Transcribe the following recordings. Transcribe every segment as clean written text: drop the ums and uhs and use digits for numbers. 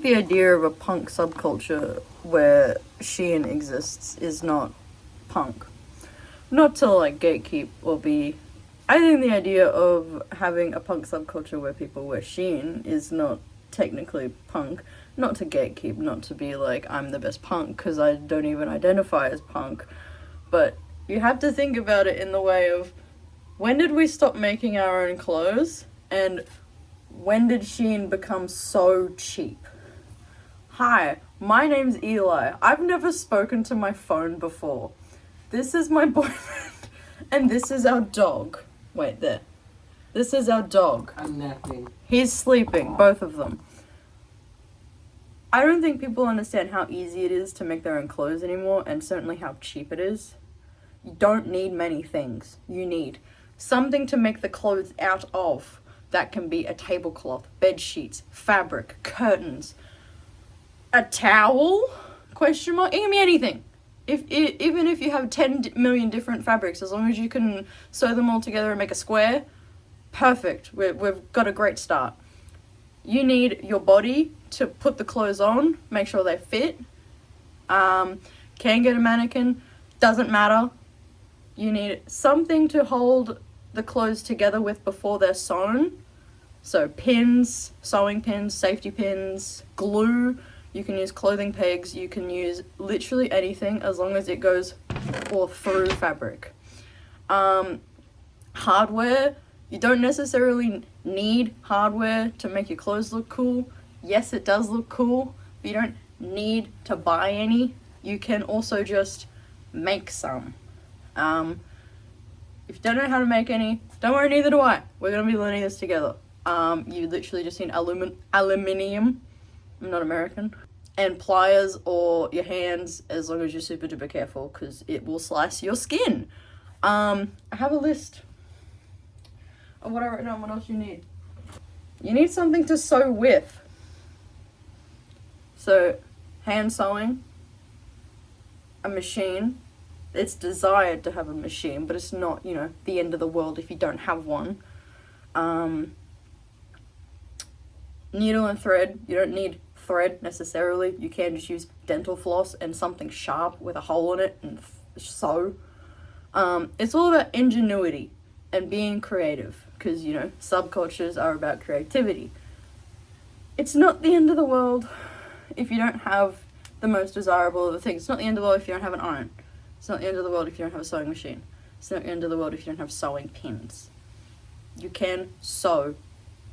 the idea of a punk subculture where Shein exists is not punk. Not to like gatekeep or be... I think the idea of having a punk subculture where people wear Shein is not technically punk. Not to gatekeep, not to be like, I'm the best punk, because I don't even identify as punk. But you have to think about it in the way of, when did we stop making our own clothes? And when did Shein become so cheap? Hi, my name's Eli. I've never spoken to my phone before. This is my boyfriend, and this is our dog. Wait, there. This is our dog. I'm napping. He's sleeping, both of them. I don't think people understand how easy it is to make their own clothes anymore, and certainly how cheap it is. You don't need many things. You need something to make the clothes out of. That can be a tablecloth, bed sheets, fabric, curtains, a towel? Question mark? It can be anything. Even if you have 10 million different fabrics, as long as you can sew them all together and make a square, perfect. We've got a great start. You need your body to put the clothes on, make sure they fit. Can get a mannequin, doesn't matter. You need something to hold the clothes together with before they're sewn. So pins, sewing pins, safety pins, glue. You can use clothing pegs. You can use literally anything as long as it goes or through fabric. Hardware. You don't necessarily need hardware to make your clothes look cool. Yes, it does look cool, but you don't need to buy any. You can also just make some. If you don't know how to make any, don't worry, neither do I. We're going to be learning this together. You literally just need aluminium. I'm not American. And pliers or your hands, as long as you're super duper careful, because it will slice your skin. I have a list of what I wrote down. What else you need? You need something to sew with. So, hand sewing, a machine. It's desired to have a machine, but it's not, the end of the world if you don't have one. Needle and thread. You don't need thread necessarily. You can just use dental floss and something sharp with a hole in it and sew. It's all about ingenuity and being creative, because, subcultures are about creativity. It's not the end of the world if you don't have the most desirable of the things. It's not the end of the world if you don't have an iron. It's not the end of the world if you don't have a sewing machine. It's not the end of the world if you don't have sewing pins. You can sew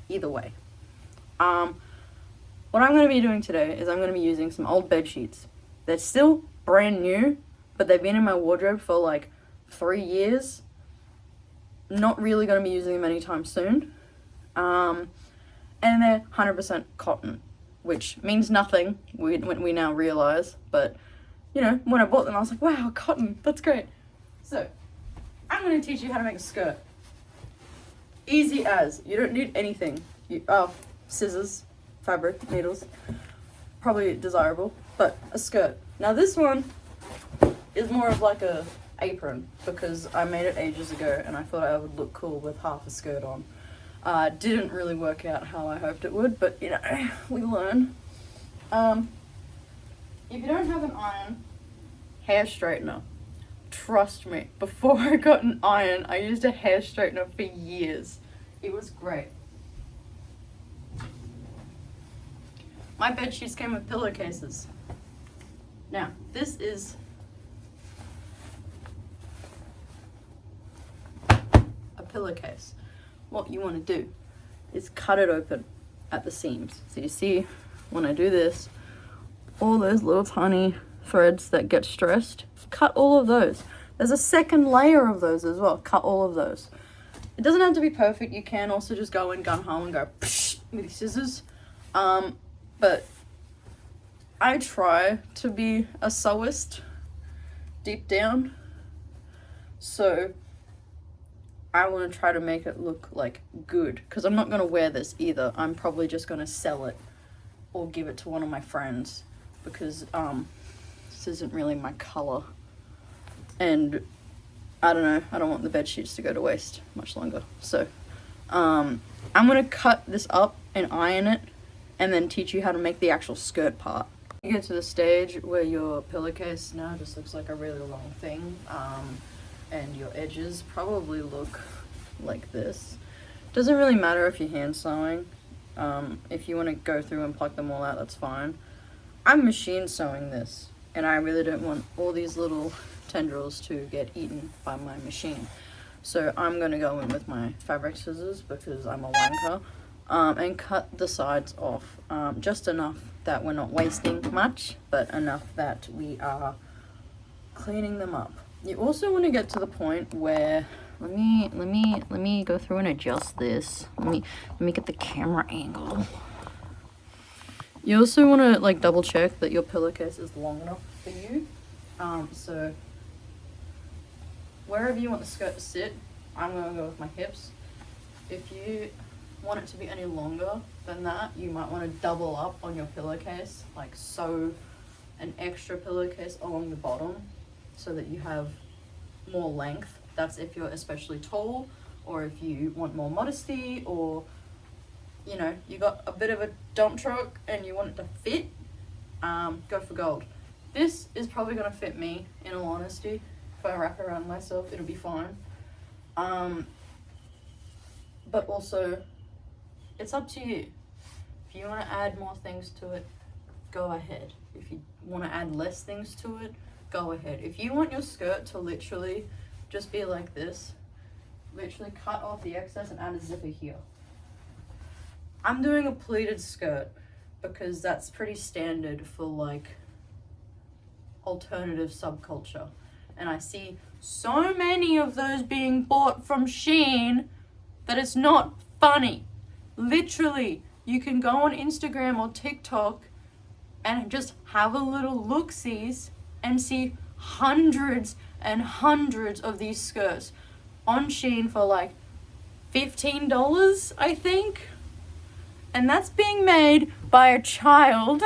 either way. What I'm going to be doing today is I'm going to be using some old bed sheets. They're still brand new, but they've been in my wardrobe for like 3 years. Not really going to be using them anytime soon. And they're 100% cotton, which means nothing, we now realize, but when I bought them, I was like, wow, cotton, that's great. So, I'm going to teach you how to make a skirt. Easy as. You don't need anything. Scissors, fabric, needles. Probably desirable, but a skirt. Now this one is more of like a apron, because I made it ages ago and I thought I would look cool with half a skirt on. Didn't really work out how I hoped it would, but we learn. If you don't have an iron, hair straightener. Trust me, before I got an iron, I used a hair straightener for years. It was great. My bed sheets came with pillowcases. Now, this is a pillowcase. What you want to do is cut it open at the seams. So you see, when I do this, all those little tiny threads that get stressed, cut all of those. There's a second layer of those as well. Cut all of those. It doesn't have to be perfect. You can also just go in gun ho and go psh with scissors. But I try to be a sewist deep down. So I want to try to make it look like good, because I'm not going to wear this either. I'm probably just going to sell it or give it to one of my friends, because this isn't really my color, and I don't know, I don't want the bed sheets to go to waste much longer. So I'm going to cut this up and iron it and then teach you how to make the actual skirt part. You get to the stage where your pillowcase now just looks like a really long thing, and your edges probably look like this. Doesn't really matter if you're hand sewing. If you want to go through and pluck them all out, that's fine. I'm machine sewing this, and I really don't want all these little tendrils to get eaten by my machine. So I'm going to go in with my fabric scissors because I'm a wanker, and cut the sides off, just enough that we're not wasting much, but enough that we are cleaning them up. You also want to get to the point where, let me go through and adjust this. Let me get the camera angle. You also want to like double check that your pillowcase is long enough for you. So wherever you want the skirt to sit, I'm going to go with my hips. If you want it to be any longer than that, you might want to double up on your pillowcase, like sew an extra pillowcase along the bottom so that you have more length. That's if you're especially tall, or if you want more modesty, or you know, you got a bit of a dump truck and you want it to fit, go for gold. This is probably going to fit me, in all honesty. If I wrap around myself, it'll be fine. But also, it's up to you. If you want to add more things to it, go ahead. If you want to add less things to it, go ahead. If you want your skirt to literally just be like this, literally cut off the excess and add a zipper here. I'm doing a pleated skirt because that's pretty standard for like alternative subculture. And I see so many of those being bought from Shein that it's not funny. Literally, you can go on Instagram or TikTok and just have a little look-sees and see hundreds and hundreds of these skirts on Shein for like $15, I think. And that's being made by a child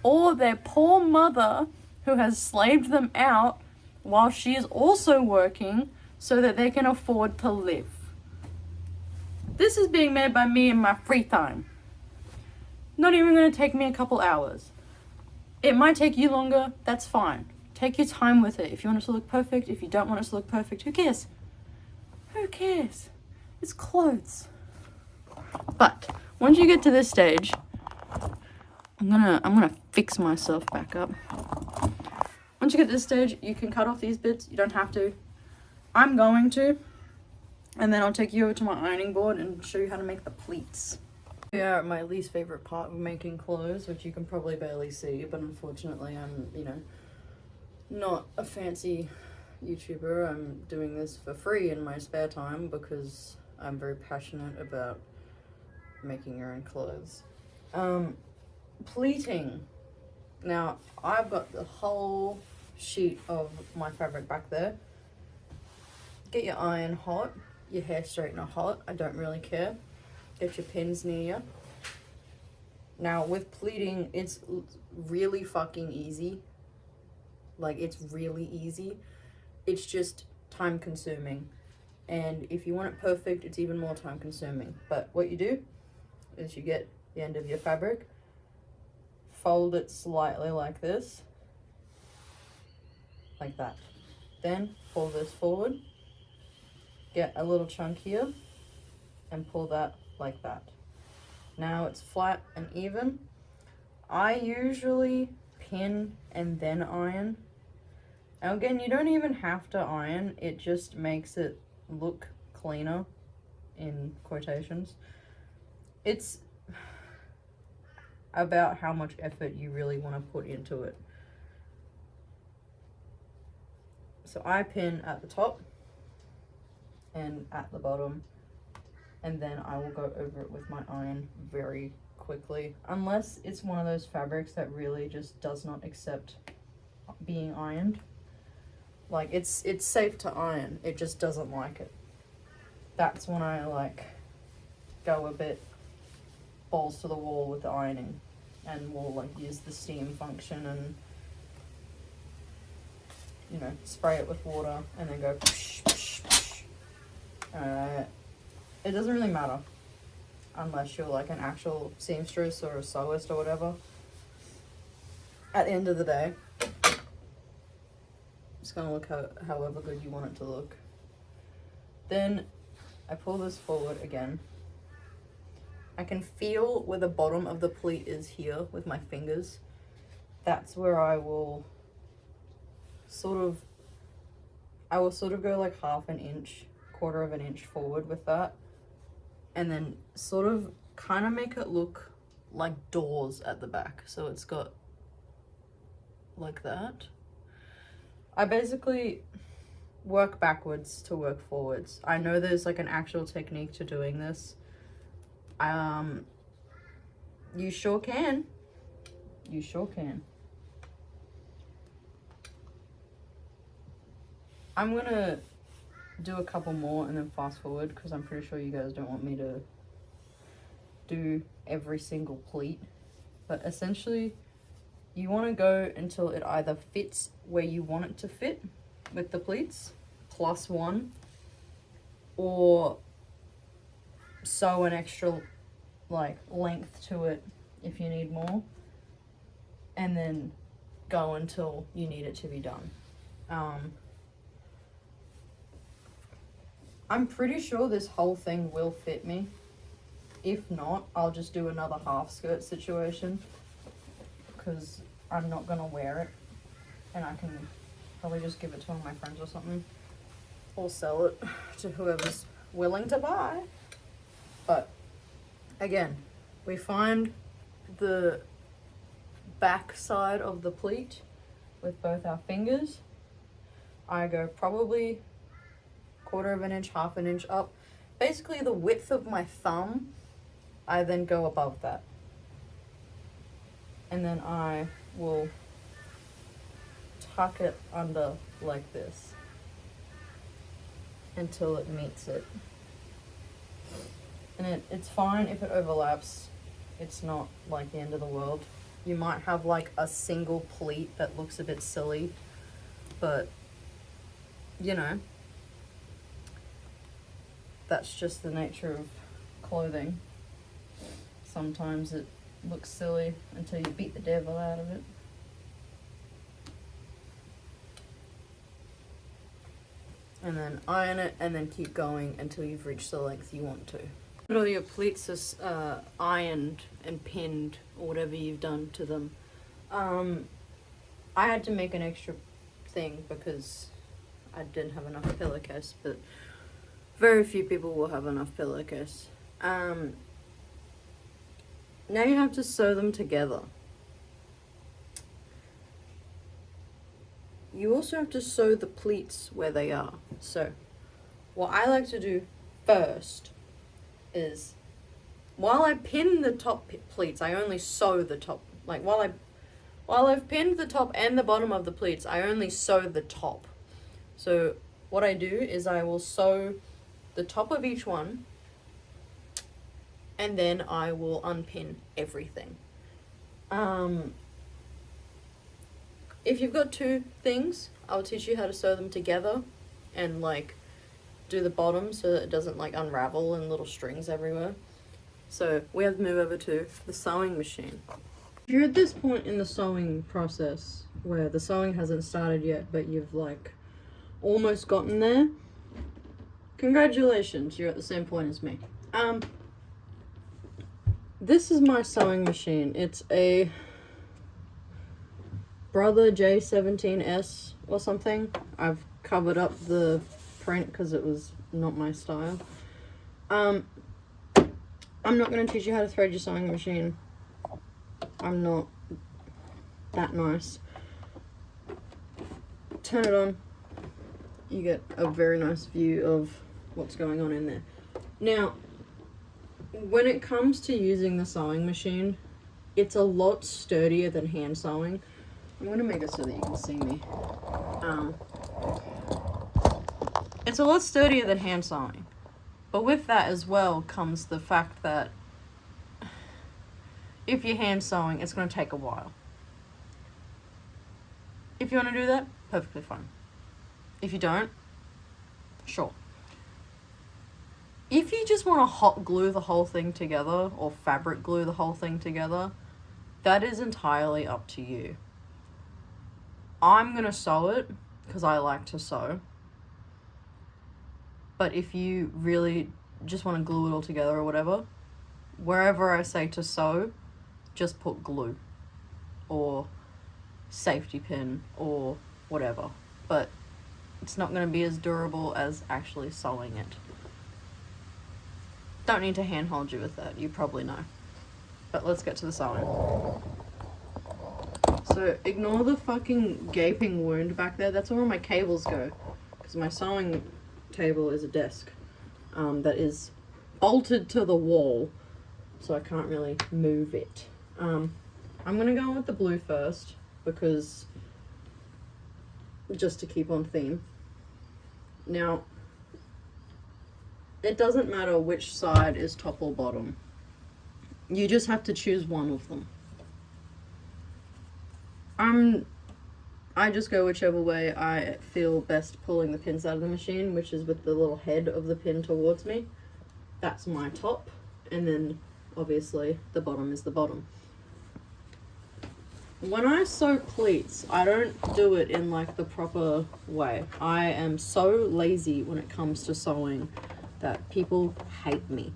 or their poor mother who has slaved them out while she is also working so that they can afford to live. This is being made by me in my free time. Not even going to take me a couple hours. It might take you longer, that's fine. Take your time with it. If you want it to look perfect, if you don't want it to look perfect, who cares? Who cares? It's clothes. But once you get to this stage, I'm gonna fix myself back up. Once you get to this stage, you can cut off these bits. You don't have to. I'm going to. And then I'll take you over to my ironing board and show you how to make the pleats. We are at my least favorite part of making clothes, which you can probably barely see, but unfortunately I'm, you know, not a fancy YouTuber. I'm doing this for free in my spare time because I'm very passionate about making your own clothes. Pleating. Now, I've got the whole sheet of my fabric back there. Get your iron hot, your hair straightener hot, I don't really care. Get your pins near you. Now, with pleating, it's really fucking easy. Like, it's really easy. It's just time consuming. And if you want it perfect, it's even more time consuming. But what you do is you get the end of your fabric, fold it slightly like this, like that. Then pull this forward, get a little chunk here, and pull that like that. Now it's flat and even. I usually pin and then iron. Now again, you don't even have to iron, it just makes it look cleaner, in quotations. It's about how much effort you really want to put into it. So I pin at the top and at the bottom, and then I will go over it with my iron very quickly, unless it's one of those fabrics that really just does not accept being ironed. Like, it's safe to iron, it just doesn't like it. That's when I like go a bit balls to the wall with the ironing, and we'll like use the steam function and, you know, spray it with water and then go psh, psh, psh. It doesn't really matter. unless you're like an actual seamstress or a sewist or whatever. At the end of the day, it's gonna look however good you want it to look. Then I pull this forward again. I can feel where the bottom of the pleat is here with my fingers. That's where I will sort of go like half an inch, quarter of an inch forward with that. And then sort of kind of make it look like doors at the back. So it's got like that. I basically work backwards to work forwards. I know there's like an actual technique to doing this. You sure can. You sure can. I'm gonna do a couple more and then fast forward because I'm pretty sure you guys don't want me to do every single pleat. But essentially, you want to go until it either fits where you want it to fit with the pleats, +1, or sew an extra like length to it if you need more, and then go until you need it to be done. I'm pretty sure this whole thing will fit me. If not, I'll just do another half skirt situation because I'm not gonna wear it, and I can probably just give it to one of my friends or something, or sell it to whoever's willing to buy. But again, we find the back side of the pleat with both our fingers. I go probably quarter of an inch, half an inch up. Basically the width of my thumb, I then go above that. And then I will tuck it under like this until it meets it. And it's fine if it overlaps. It's not like the end of the world. You might have like a single pleat that looks a bit silly, but you know, that's just the nature of clothing. Sometimes it looks silly until you beat the devil out of it. And then iron it, and then keep going until you've reached the length you want to. Put all your pleats are ironed and pinned, or whatever you've done to them. I had to make an extra thing because I didn't have enough pillowcase, but very few people will have enough pillowcase. Now you have to sew them together. You also have to sew the pleats where they are. So what I like to do first is, while I pin the top pleats, I only sew the top. Like while I've pinned the top and the bottom of the pleats, I only sew the top. So what I do is I will sew the top of each one, and then I will unpin everything. If you've got two things, I'll teach you how to sew them together and like do the bottom so that it doesn't like unravel and little strings everywhere. So we have to move over to the sewing machine. If you're at this point in the sewing process where the sewing hasn't started yet, but you've like almost gotten there, congratulations, you're at the same point as me. This is my sewing machine. It's a Brother J17S or something. I've covered up the print because it was not my style. I'm not going to teach you how to thread your sewing machine. I'm not that nice. Turn it on. You get a very nice view of what's going on in there. Now, when it comes to using the sewing machine, it's a lot sturdier than hand sewing. I'm going to make it so that you can see me. It's a lot sturdier than hand sewing. But with that as well comes the fact that if you're hand sewing, it's going to take a while. If you want to do that, perfectly fine. If you don't, sure. If you just want to hot glue the whole thing together or fabric glue the whole thing together, that is entirely up to you. I'm going to sew it because I like to sew. But if you really just want to glue it all together or whatever, wherever I say to sew, just put glue or safety pin or whatever. But it's not going to be as durable as actually sewing it. Don't need to hand hold you with that, you probably know. But let's get to the sewing. So ignore the fucking gaping wound back there. That's where my cables go. Because my sewing table is a desk that is bolted to the wall. So I can't really move it. I'm going to go with the blue first. Because just to keep on theme. Now, it doesn't matter which side is top or bottom. You just have to choose one of them. I just go whichever way I feel best pulling the pins out of the machine, which is with the little head of the pin towards me. That's my top, and then obviously the bottom is the bottom. When I sew pleats, I don't do it in like the proper way. I am so lazy when it comes to sewing that people hate me.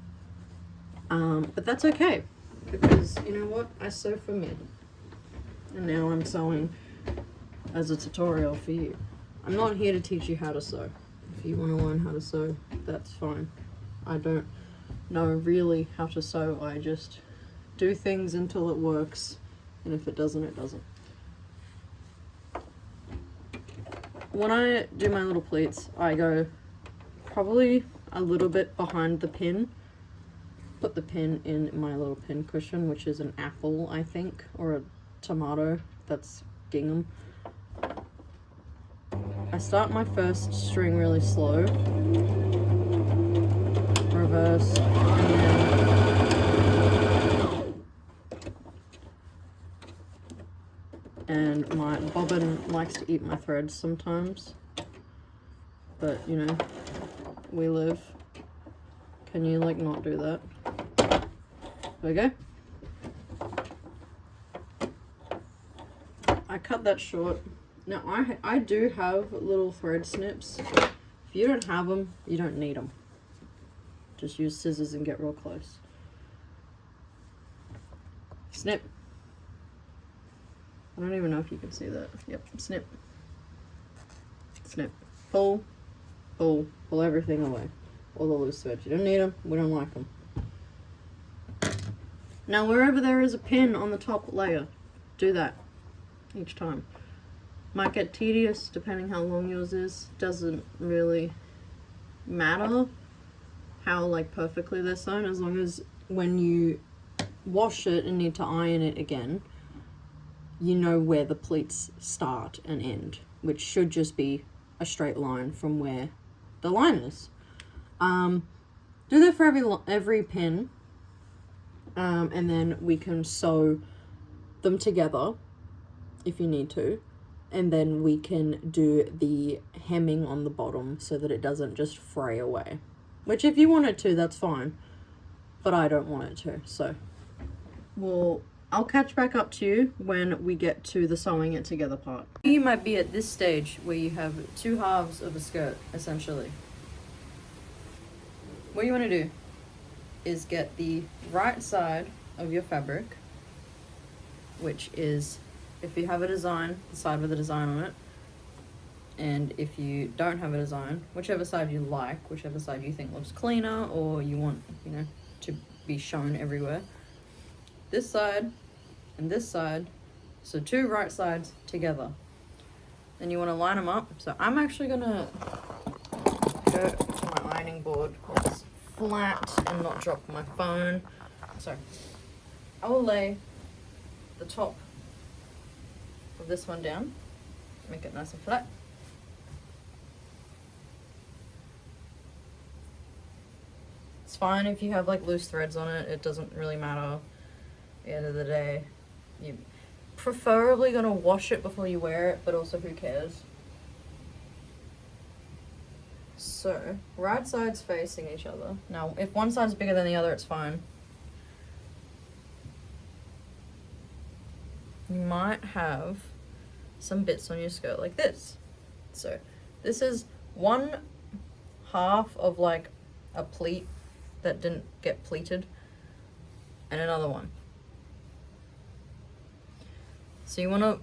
But that's okay, because you know what? I sew for me. And now I'm sewing as a tutorial for you. I'm not here to teach you how to sew. If you want to learn how to sew, that's fine. I don't know really how to sew. I just do things until it works. And if it doesn't, it doesn't. When I do my little pleats, I go probably a little bit behind the pin. Put the pin in my little pin cushion, which is an apple, I think, or a tomato. That's gingham. I start my first string really slow. Reverse. And my bobbin likes to eat my threads sometimes, but you know, we live. Can you like not do that? Okay. I cut that short. Now I do have little thread snips. If you don't have them, you don't need them. Just use scissors and get real close. Snip. I don't even know if you can see that. Yep, snip. Snip. Pull. Pull. Pull everything away. All the loose threads. You don't need them. We don't like them. Now, wherever there is a pin on the top layer, do that each time. Might get tedious depending how long yours is. Doesn't really matter how like perfectly they're sewn, as long as when you wash it and need to iron it again, you know where the pleats start and end, which should just be a straight line from where the line is. Do that for every pin, and then we can sew them together if you need to, and then we can do the hemming on the bottom so that it doesn't just fray away, which if you want it to, that's fine, but I don't want it to. So I'll catch back up to you when we get to the sewing it together part. You might be at this stage where you have two halves of a skirt, essentially. What you want to do is get the right side of your fabric, which is, if you have a design, the side with a design on it, and if you don't have a design, whichever side you like, whichever side you think looks cleaner or you want, you know, to be shown everywhere. This side and this side, so two right sides together. Then you want to line them up. So I'm actually gonna go to my ironing board where it's flat and not drop my phone. So I will lay the top of this one down, make it nice and flat. It's fine if you have like loose threads on it, it doesn't really matter. At the end of the day, you're preferably gonna wash it before you wear it, but also who cares? So, right sides facing each other. Now, if one side's bigger than the other, it's fine. You might have some bits on your skirt like this. So, this is one half of like a pleat that didn't get pleated, and another one. So you want to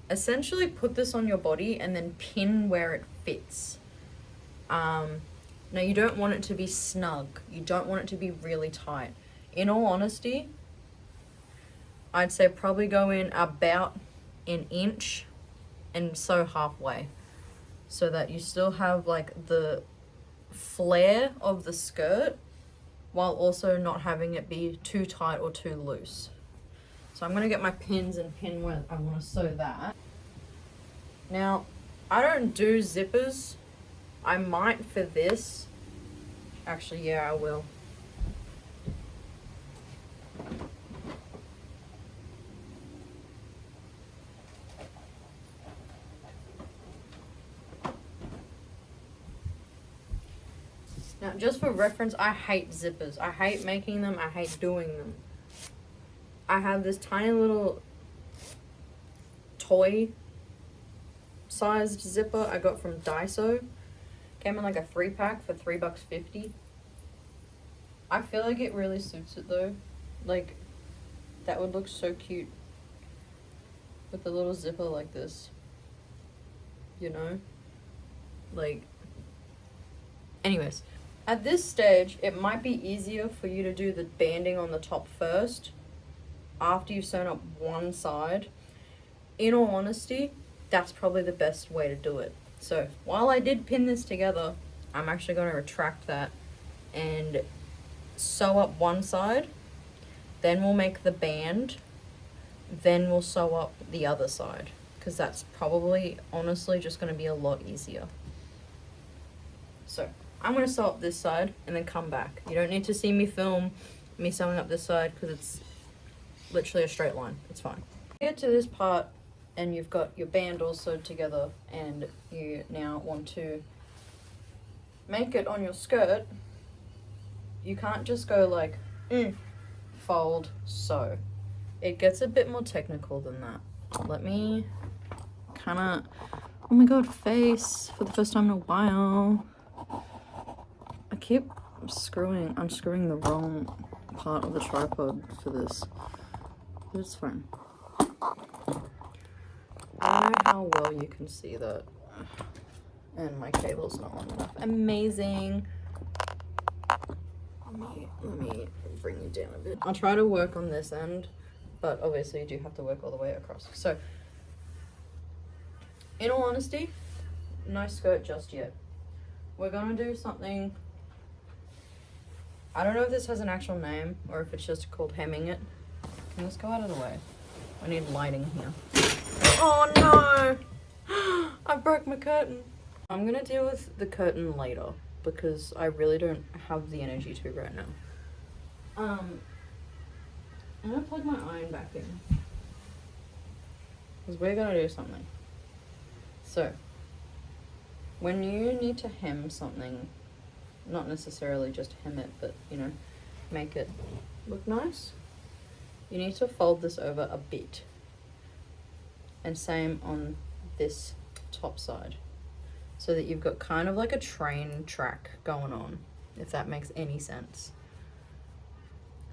essentially put this on your body and then pin where it fits. Now you don't want it to be snug. You don't want it to be really tight. In all honesty, I'd say probably go in about an inch and sew halfway, so that you still have like the flare of the skirt while also not having it be too tight or too loose. So I'm going to get my pins and pin where I want to sew that. Now, I don't do zippers. I might for this. Actually, yeah, I will. Now, just for reference, I hate zippers. I hate making them. I hate doing them. I have this tiny little toy sized zipper I got from Daiso. Came in like a 3-pack for $3.50. I feel like it really suits it though. Like, that would look so cute with a little zipper like this. You know? Like, anyways. At this stage, it might be easier for you to do the banding on the top first, after you've sewn up one side. In all honesty, that's probably the best way to do it. So, while I did pin this together, I'm actually going to retract that and sew up one side, then we'll make the band, then we'll sew up the other side, because that's probably, honestly, just going to be a lot easier. So, I'm going to sew up this side and then come back. You don't need to see me film me sewing up this side because it's literally a straight line. It's fine. Get to this part and you've got your band all sewed together and you now want to make it on your skirt. You can't just go like, fold, sew. It gets a bit more technical than that. Let me kind of, oh my god, face for the first time in a while. I keep unscrewing the wrong part of the tripod for this, but it's fine. I don't know how well you can see that, and my cable's not long enough. Amazing. Let me bring you down a bit. I'll try to work on this end, but obviously you do have to work all the way across. So, in all honesty, no skirt just yet. We're gonna do something. I don't know if this has an actual name or if it's just called hemming it. Can this go out of the way? I need lighting here. Oh no! I broke my curtain. I'm gonna deal with the curtain later because I really don't have the energy to right now. I'm gonna plug my iron back in because we're gonna do something. So, when you need to hem something, not necessarily just hem it, but, you know, make it look nice, you need to fold this over a bit. And same on this top side. So that you've got kind of like a train track going on, if that makes any sense.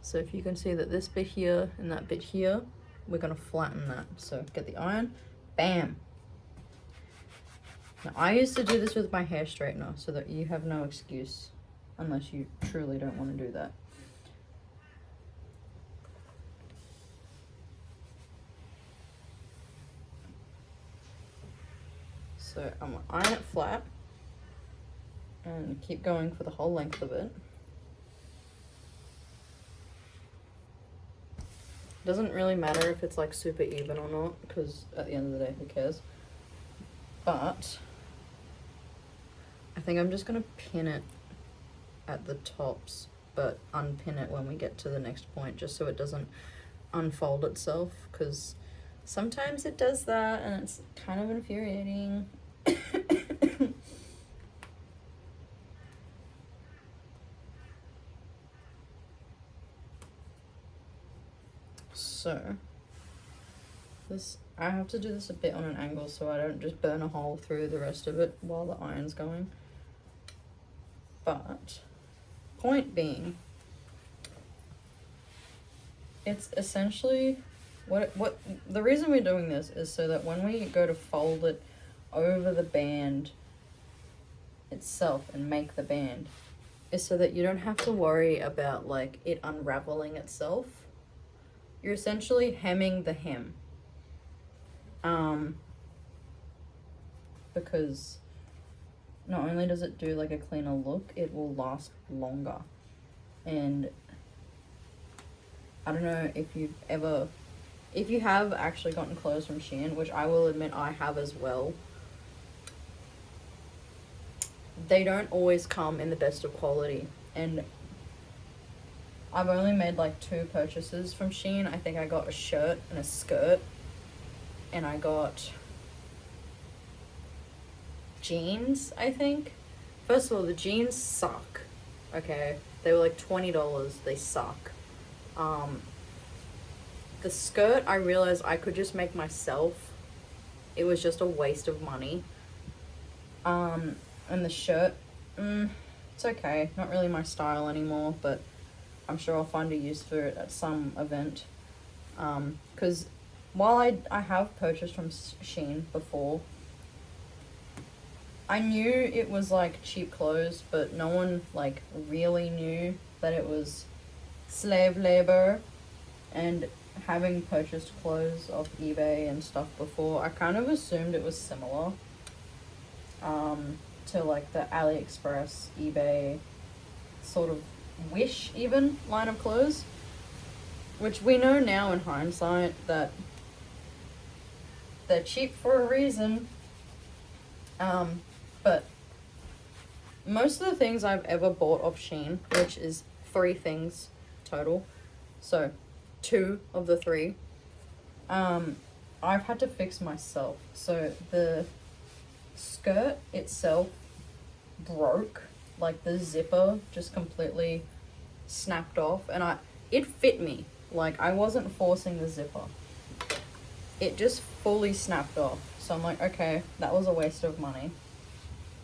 So if you can see that this bit here and that bit here, we're going to flatten that. So get the iron, bam. Now, I used to do this with my hair straightener so that you have no excuse unless you truly don't want to do that. So I'm going to iron it flat and keep going for the whole length of it. Doesn't really matter if it's like super even or not, because at the end of the day, who cares? But I think I'm just gonna pin it at the tops, but unpin it when we get to the next point, just so it doesn't unfold itself, because sometimes it does that and it's kind of infuriating. So, this, I have to do this a bit on an angle so I don't just burn a hole through the rest of it while the iron's going. But, point being, it's essentially, what the reason we're doing this is so that when we go to fold it over the band itself and make the band, is so that you don't have to worry about like it unraveling itself. You're essentially hemming the hem. Because not only does it do like a cleaner look, it will last longer. And I don't know if you have actually gotten clothes from Shein, which I will admit I have as well. They don't always come in the best of quality, and I've only made like 2 purchases from Shein. I think I got a shirt and a skirt, and I got jeans, I think. First of all, the jeans suck, okay? They were like $20, they suck. The skirt, I realized I could just make myself. It was just a waste of money. And the shirt, it's okay. Not really my style anymore, but I'm sure I'll find a use for it at some event. Because while I have purchased from Shein before, I knew it was like cheap clothes, but no one like really knew that it was slave labor. And having purchased clothes off eBay and stuff before, I kind of assumed it was similar to like the AliExpress, eBay sort of Wish even line of clothes, which we know now in hindsight that they're cheap for a reason. But most of the things I've ever bought off Shein, which is 3 things total, so 2 of the 3, I've had to fix myself. So the skirt itself broke, like the zipper just completely snapped off, and it fit me, like I wasn't forcing the zipper. It just fully snapped off. So I'm like, okay, that was a waste of money.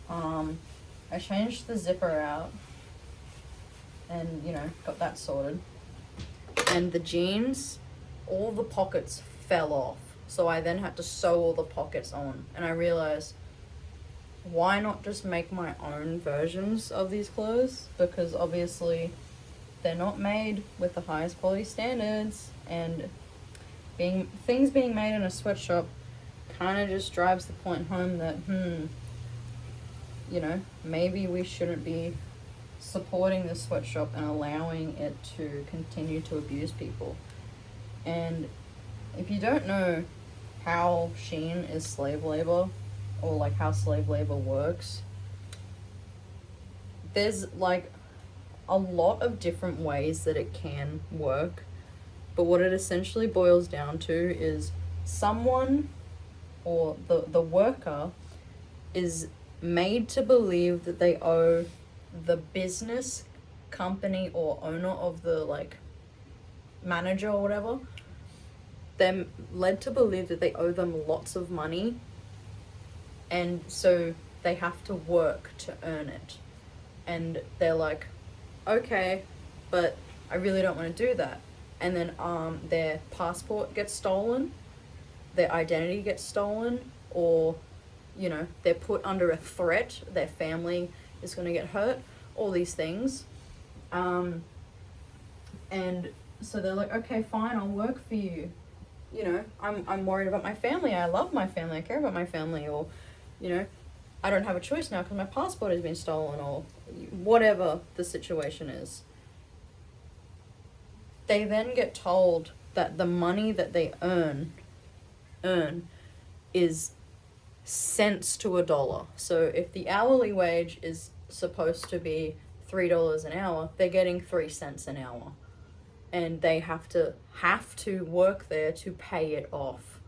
I changed the zipper out and, you know, got that sorted. And the jeans, all the pockets fell off. So I then had to sew all the pockets on. And I realized, why not just make my own versions of these clothes? Because obviously they're not made with the highest quality standards, and things being made in a sweatshop kind of just drives the point home that, you know, maybe we shouldn't be supporting the sweatshop and allowing it to continue to abuse people. And if you don't know how Shein is slave labor, or like how slave labor works, there's like a lot of different ways that it can work, but what it essentially boils down to is someone, or the worker, is made to believe that they owe the business company or owner of the like manager or whatever, they're led to believe that they owe them lots of money, and so they have to work to earn it. And they're like, okay, but I really don't want to do that. And then their passport gets stolen, their identity gets stolen, or, you know, they're put under a threat, their family is going to get hurt, all these things. And so they're like, okay, fine, I'll work for you. You know, I'm worried about my family, I love my family, I care about my family, or, you know, I don't have a choice now because my passport has been stolen, or whatever the situation is. They then get told that the money that they earn is cents to a dollar. So if the hourly wage is supposed to be $3 an hour, they're getting 3 cents an hour. And they have to work there to pay it off.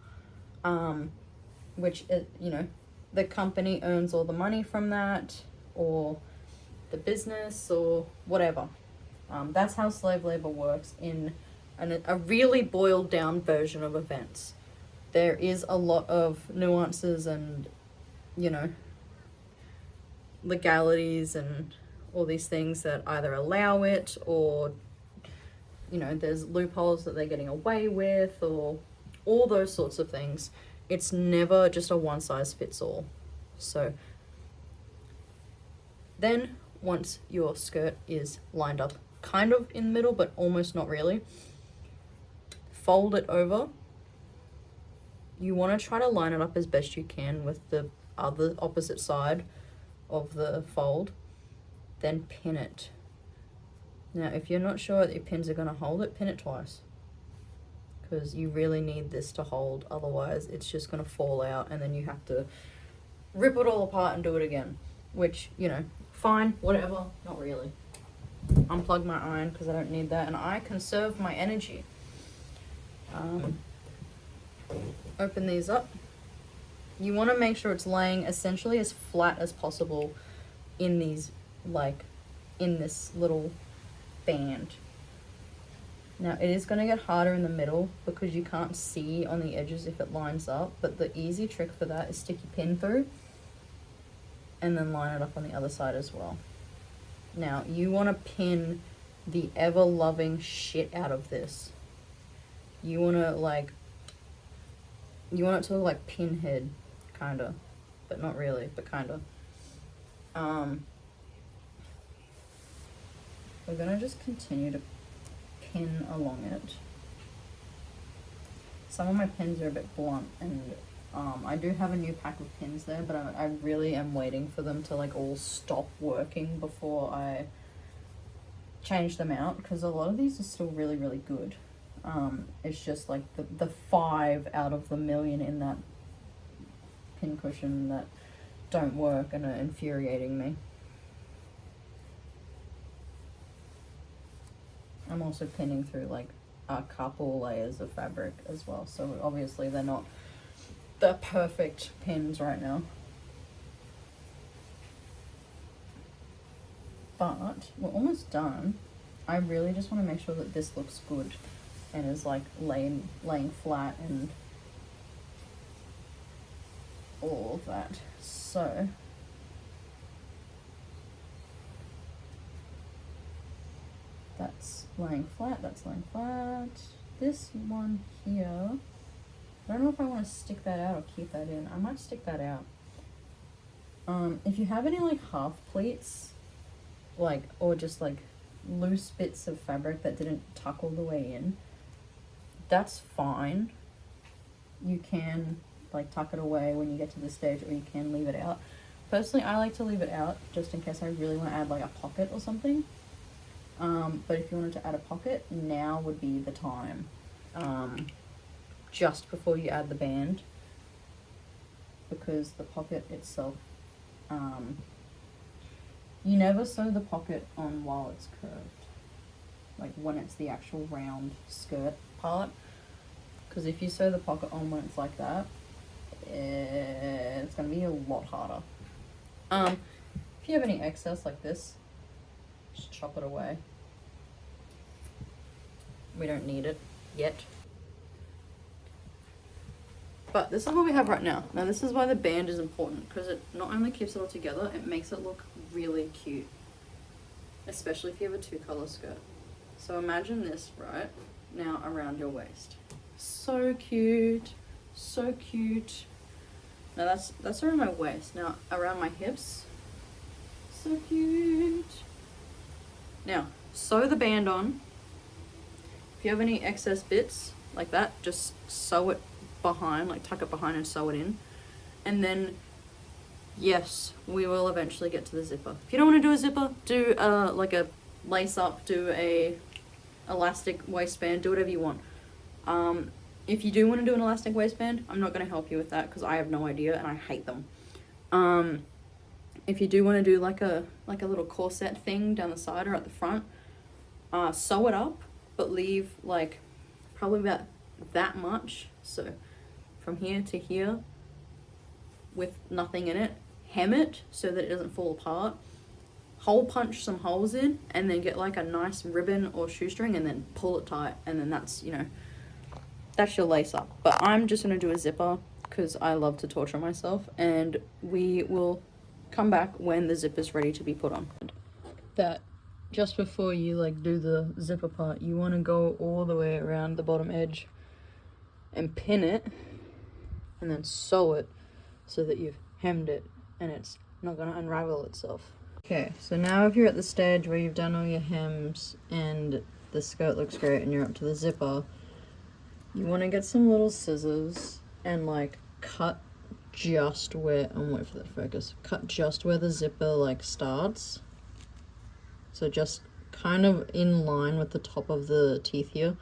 Which, you know, the company earns all the money from that, or the business, or whatever. That's how slave labor works in a really boiled down version of events. There is a lot of nuances and, you know, legalities and all these things that either allow it or, you know, there's loopholes that they're getting away with or all those sorts of things. It's never just a one size fits all. So then once your skirt is lined up kind of in the middle but almost not really, fold it over. You want to try to line it up as best you can with the other opposite side of the fold, then pin it. Now if you're not sure that your pins are going to hold it, pin it twice, because you really need this to hold, otherwise it's just going to fall out and then you have to rip it all apart and do it again, which, you know, fine, whatever, not really. Unplug my iron because I don't need that and I conserve my energy. Open these up. You want to make sure it's laying essentially as flat as possible in these, like, in this little band. Now it is going to get harder in the middle because you can't see on the edges if it lines up, but the easy trick for that is stick your pin through and then line it up on the other side as well. Now you want to pin the ever loving shit out of this. You want to you want it to look like Pinhead, kinda, but not really, but kinda. We're gonna just continue to pin along it. Some of my pins are a bit blunt, and I do have a new pack of pins there, but I really am waiting for them to like all stop working before I change them out, because a lot of these are still really, really good. It's just like the 5 out of the million in that pin cushion that don't work and are infuriating me. I'm also pinning through like a couple layers of fabric as well, so obviously they're not the perfect pins right now. But we're almost done. I really just want to make sure that this looks good and is like laying flat and all of that. So that's laying flat, that's laying flat. This one here, I don't know if I want to stick that out or keep that in. I might stick that out. If you have any like half pleats, like, or just like loose bits of fabric that didn't tuck all the way in, that's fine. You can like tuck it away when you get to this stage, or you can leave it out. Personally, I like to leave it out just in case I really want to add like a pocket or something. But if you wanted to add a pocket, now would be the time. Just before you add the band, because the pocket itself, you never sew the pocket on while it's curved, like when it's the actual round skirt part, because if you sew the pocket on when it's like that, it's going to be a lot harder. If you have any excess like this, just chop it away. We don't need it yet. But this is what we have right now. Now this is why the band is important, because it not only keeps it all together, it makes it look really cute. Especially if you have a 2-color skirt. So imagine this right now around your waist. So cute. So cute. Now that's around my waist. Now around my hips. So cute. Now, sew the band on. If you have any excess bits like that, just sew it behind, like tuck it behind and sew it in. And then, yes, we will eventually get to the zipper. If you don't want to do a zipper, do like a lace up, do a elastic waistband, do whatever you want. If you do want to do an elastic waistband, I'm not going to help you with that because I have no idea and I hate them. If you do want to do like a little corset thing down the side or at the front, sew it up, but leave like probably about that much, so from here to here with nothing in it. Hem it so that it doesn't fall apart. hole punch some holes in, and then get like a nice ribbon or shoestring and then pull it tight, and then that's, you know, that's your lace up. But I'm just gonna do a zipper because I love to torture myself, and we will come back when the zipper's ready to be put on. That just before you like do the zipper part, you want to go all the way around the bottom edge and pin it and then sew it so that you've hemmed it and it's not going to unravel itself. Okay, so now if you're at the stage where you've done all your hems and the skirt looks great and you're up to the zipper, you want to get some little scissors and like cut just where, I'm waiting for that focus, cut just where the zipper like starts. So just kind of in line with the top of the teeth here.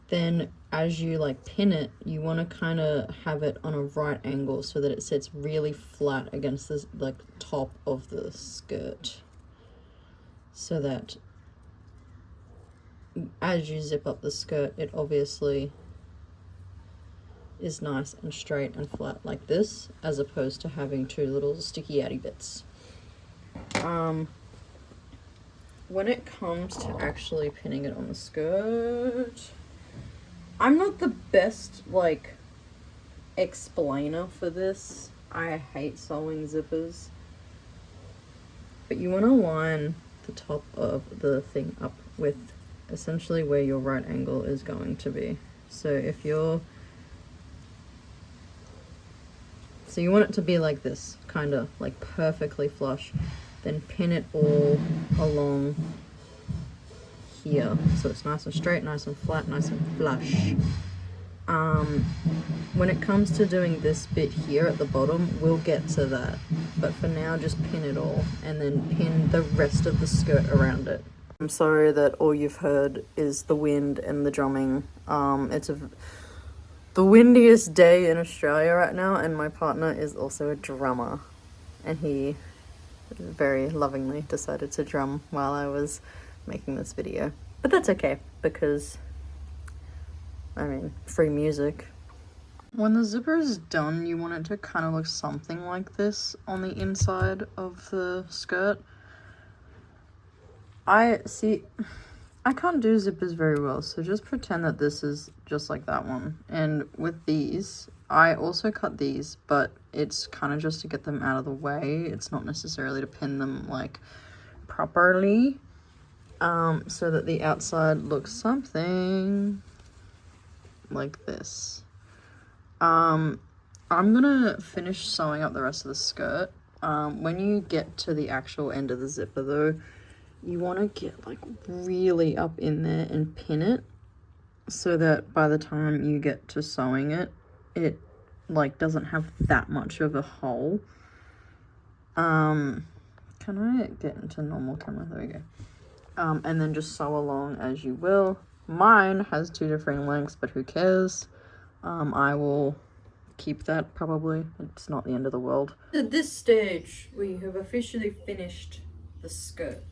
Then as you like pin it, you want to kind of have it on a right angle so that it sits really flat against the like top of the skirt. So that as you zip up the skirt, it obviously is nice and straight and flat like this, as opposed to having two little sticky outy bits. When it comes to actually pinning it on the skirt, I'm not the best, like, explainer for this. I hate sewing zippers. But you want to line the top of the thing up with essentially where your right angle is going to be. So if you're... So you want it to be like this, kind of, like perfectly flush. Then pin it all along here so it's nice and straight, nice and flat, nice and flush. When it comes to doing this bit here at the bottom, we'll get to that, but for now just pin it all and then pin the rest of the skirt around it. I'm sorry that all you've heard is the wind and the drumming. It's the windiest day in Australia right now, and my partner is also a drummer, and he very lovingly decided to drum while I was making this video. But that's okay, because, I mean, free music. When the zipper is done, you want it to kind of look something like this on the inside of the skirt. I can't do zippers very well, so just pretend that this is just like that one. And with these, I also cut these, but it's kind of just to get them out of the way. It's not necessarily to pin them like properly, so that the outside looks something like this. I'm gonna finish sewing up the rest of the skirt. When you get to the actual end of the zipper though, you want to get like really up in there and pin it so that by the time you get to sewing it, it like doesn't have that much of a hole. Can I get into normal camera? There we go. And then just sew along as you will. Mine has two different lengths, but who cares? I will keep that probably. It's not the end of the world. At this stage, we have officially finished the skirt.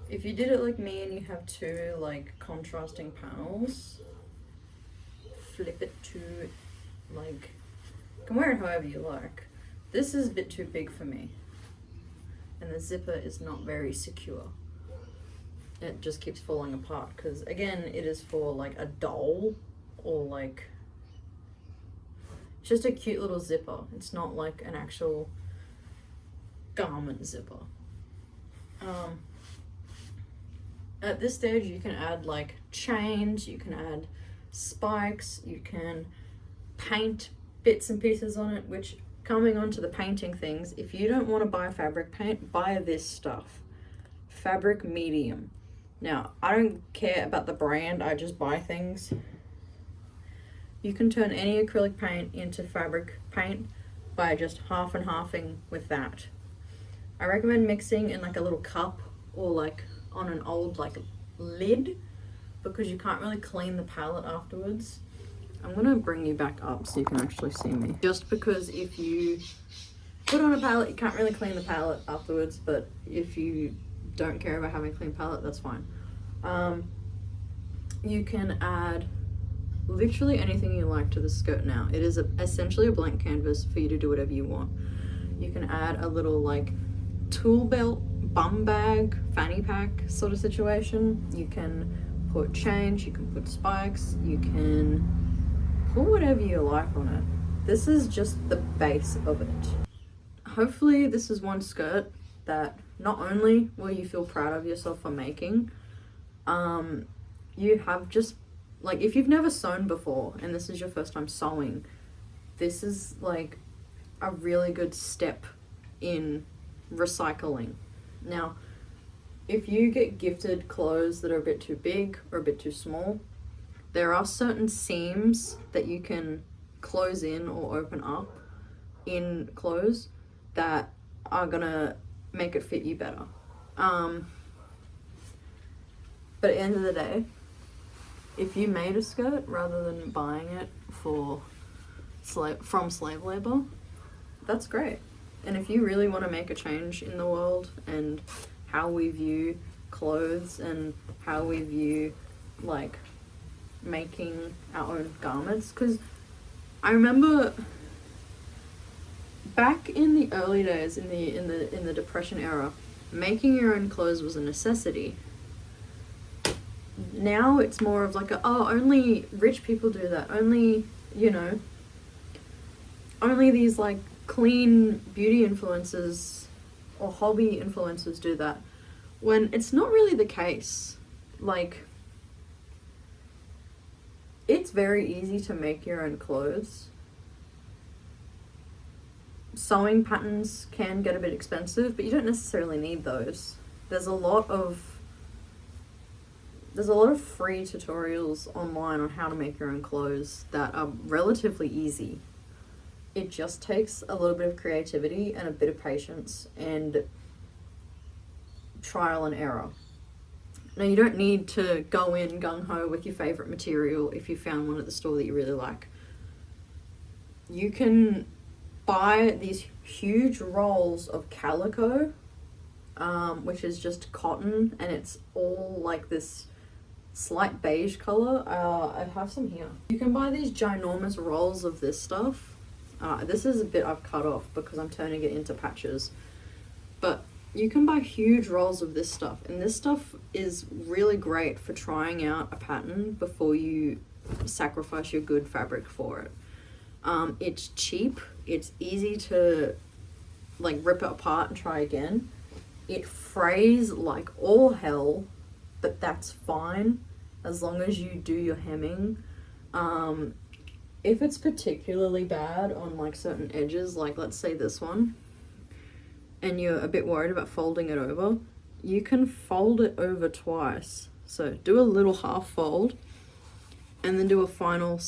If you did it like me and you have two like contrasting panels, flip it to like, you can wear it however you like. This is a bit too big for me, and the zipper is not very secure. It just keeps falling apart because again, it is for like a doll or like just a cute little zipper. It's not like an actual garment zipper. At this stage, you can add like chains, you can add spikes, you can paint bits and pieces on it, which, coming on to the painting things, if you don't want to buy fabric paint, buy this stuff. Fabric Medium. Now, I don't care about the brand, I just buy things. You can turn any acrylic paint into fabric paint by just half and halving with that. I recommend mixing in like a little cup or like on an old like lid, because you can't really clean the palette afterwards. I'm gonna bring you back up so you can actually see me. Just because if you put on a palette, you can't really clean the palette afterwards, but if you don't care about having a clean palette, that's fine. You can add literally anything you like to the skirt now. It is essentially a blank canvas for you to do whatever you want. You can add a little like tool belt, bum bag, fanny pack sort of situation. You can put chains, you can put spikes, you can put whatever you like on it. This is just the base of it. Hopefully this is one skirt that not only will you feel proud of yourself for making, you have just, like, if you've never sewn before and this is your first time sewing, this is like a really good step in recycling. Now, if you get gifted clothes that are a bit too big or a bit too small, there are certain seams that you can close in or open up in clothes that are gonna make it fit you better. But at the end of the day, if you made a skirt rather than buying it from slave labor, that's great. And if you really want to make a change in the world and how we view clothes and how we view, like, making our own garments, because I remember back in the early days, in the Depression era, making your own clothes was a necessity. Now it's more of like only rich people do that, only, you know, only these like clean beauty influencers or hobby influencers do that, when it's not really the case. Like, it's very easy to make your own clothes. Sewing patterns can get a bit expensive, but you don't necessarily need those. There's a lot of free tutorials online on how to make your own clothes that are relatively easy. It just takes a little bit of creativity and a bit of patience and trial and error. Now, you don't need to go in gung-ho with your favorite material if you found one at the store that you really like. You can buy these huge rolls of calico, which is just cotton, and it's all like this slight beige color. I have some here. You can buy these ginormous rolls of this stuff. This is a bit I've cut off because I'm turning it into patches, but you can buy huge rolls of this stuff, and this stuff is really great for trying out a pattern before you sacrifice your good fabric for it. It's cheap, it's easy to like rip it apart and try again. It frays like all hell, but that's fine as long as you do your hemming. If it's particularly bad on like certain edges, like let's say this one, and you're a bit worried about folding it over, you can fold it over twice. So do a little half fold and then do a final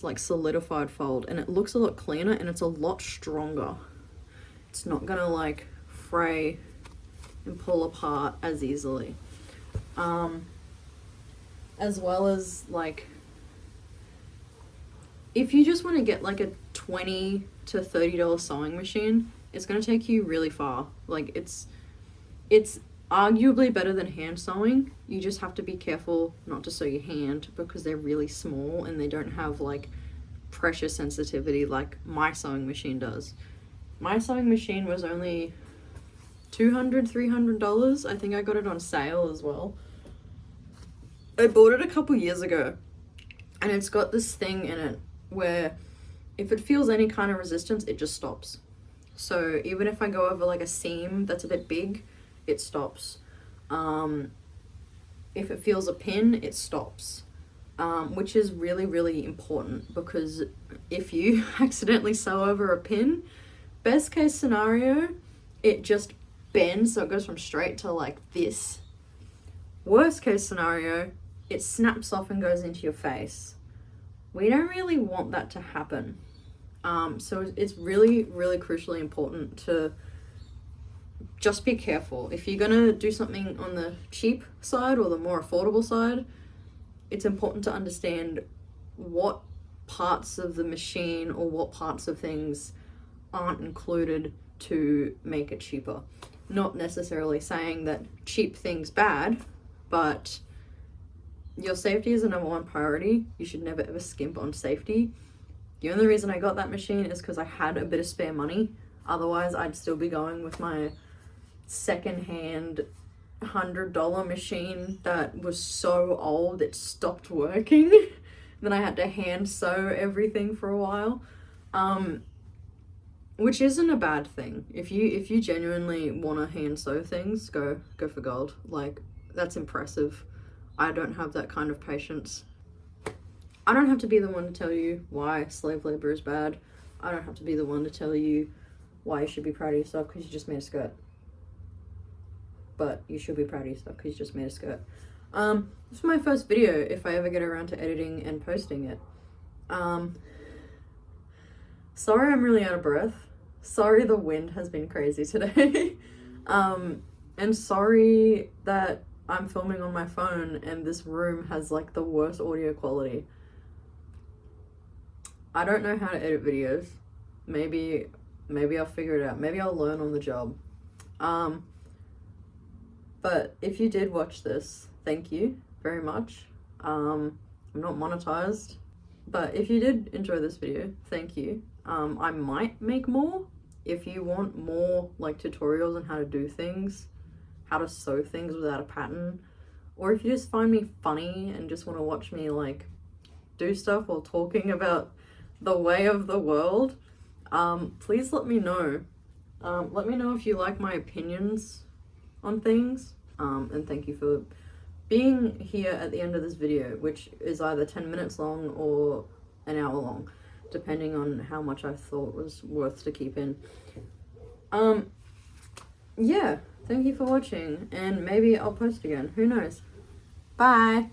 like solidified fold, and it looks a lot cleaner and it's a lot stronger. It's not gonna like fray and pull apart as easily. As well as, like, if you just want to get like a $20 to $30 sewing machine, it's going to take you really far. Like, it's arguably better than hand sewing. You just have to be careful not to sew your hand because they're really small and they don't have like pressure sensitivity like my sewing machine does. My sewing machine was only $200, $300. I think I got it on sale as well. I bought it a couple years ago, and it's got this thing in it where if it feels any kind of resistance, it just stops. So even if I go over like a seam that's a bit big, it stops. If it feels a pin, it stops. Which is really, really important, because if you accidentally sew over a pin, best case scenario, it just bends, so it goes from straight to like this. Worst case scenario, it snaps off and goes into your face. We don't really want that to happen. So it's really, really crucially important to just be careful. If you're gonna do something on the cheap side or the more affordable side, it's important to understand what parts of the machine or what parts of things aren't included to make it cheaper. Not necessarily saying that cheap thing's bad, but your safety is the number one priority. You should never ever skimp on safety. The only reason I got that machine is because I had a bit of spare money. Otherwise, I'd still be going with my secondhand $100 machine that was so old it stopped working. Then I had to hand sew everything for a while, which isn't a bad thing. If you genuinely want to hand sew things, go for gold. Like, that's impressive. I don't have that kind of patience. I don't have to be the one to tell you why slave labor is bad. I don't have to be the one to tell you why you should be proud of yourself because you just made a skirt. But you should be proud of yourself because you just made a skirt. This is my first video if I ever get around to editing and posting it. Sorry I'm really out of breath. Sorry the wind has been crazy today. And sorry that I'm filming on my phone and this room has like the worst audio quality. I don't know how to edit videos. Maybe I'll figure it out. Maybe I'll learn on the job. But if you did watch this, thank you very much. I'm not monetized, but if you did enjoy this video, thank you. I might make more. If you want more like tutorials on how to do things, how to sew things without a pattern, or if you just find me funny and just want to watch me like do stuff while talking about the way of the world, please let me know. Let me know if you like my opinions on things, and thank you for being here at the end of this video, which is either 10 minutes long or an hour long, depending on how much I thought was worth to keep in. Yeah, thank you for watching, and maybe I'll post again, who knows. Bye!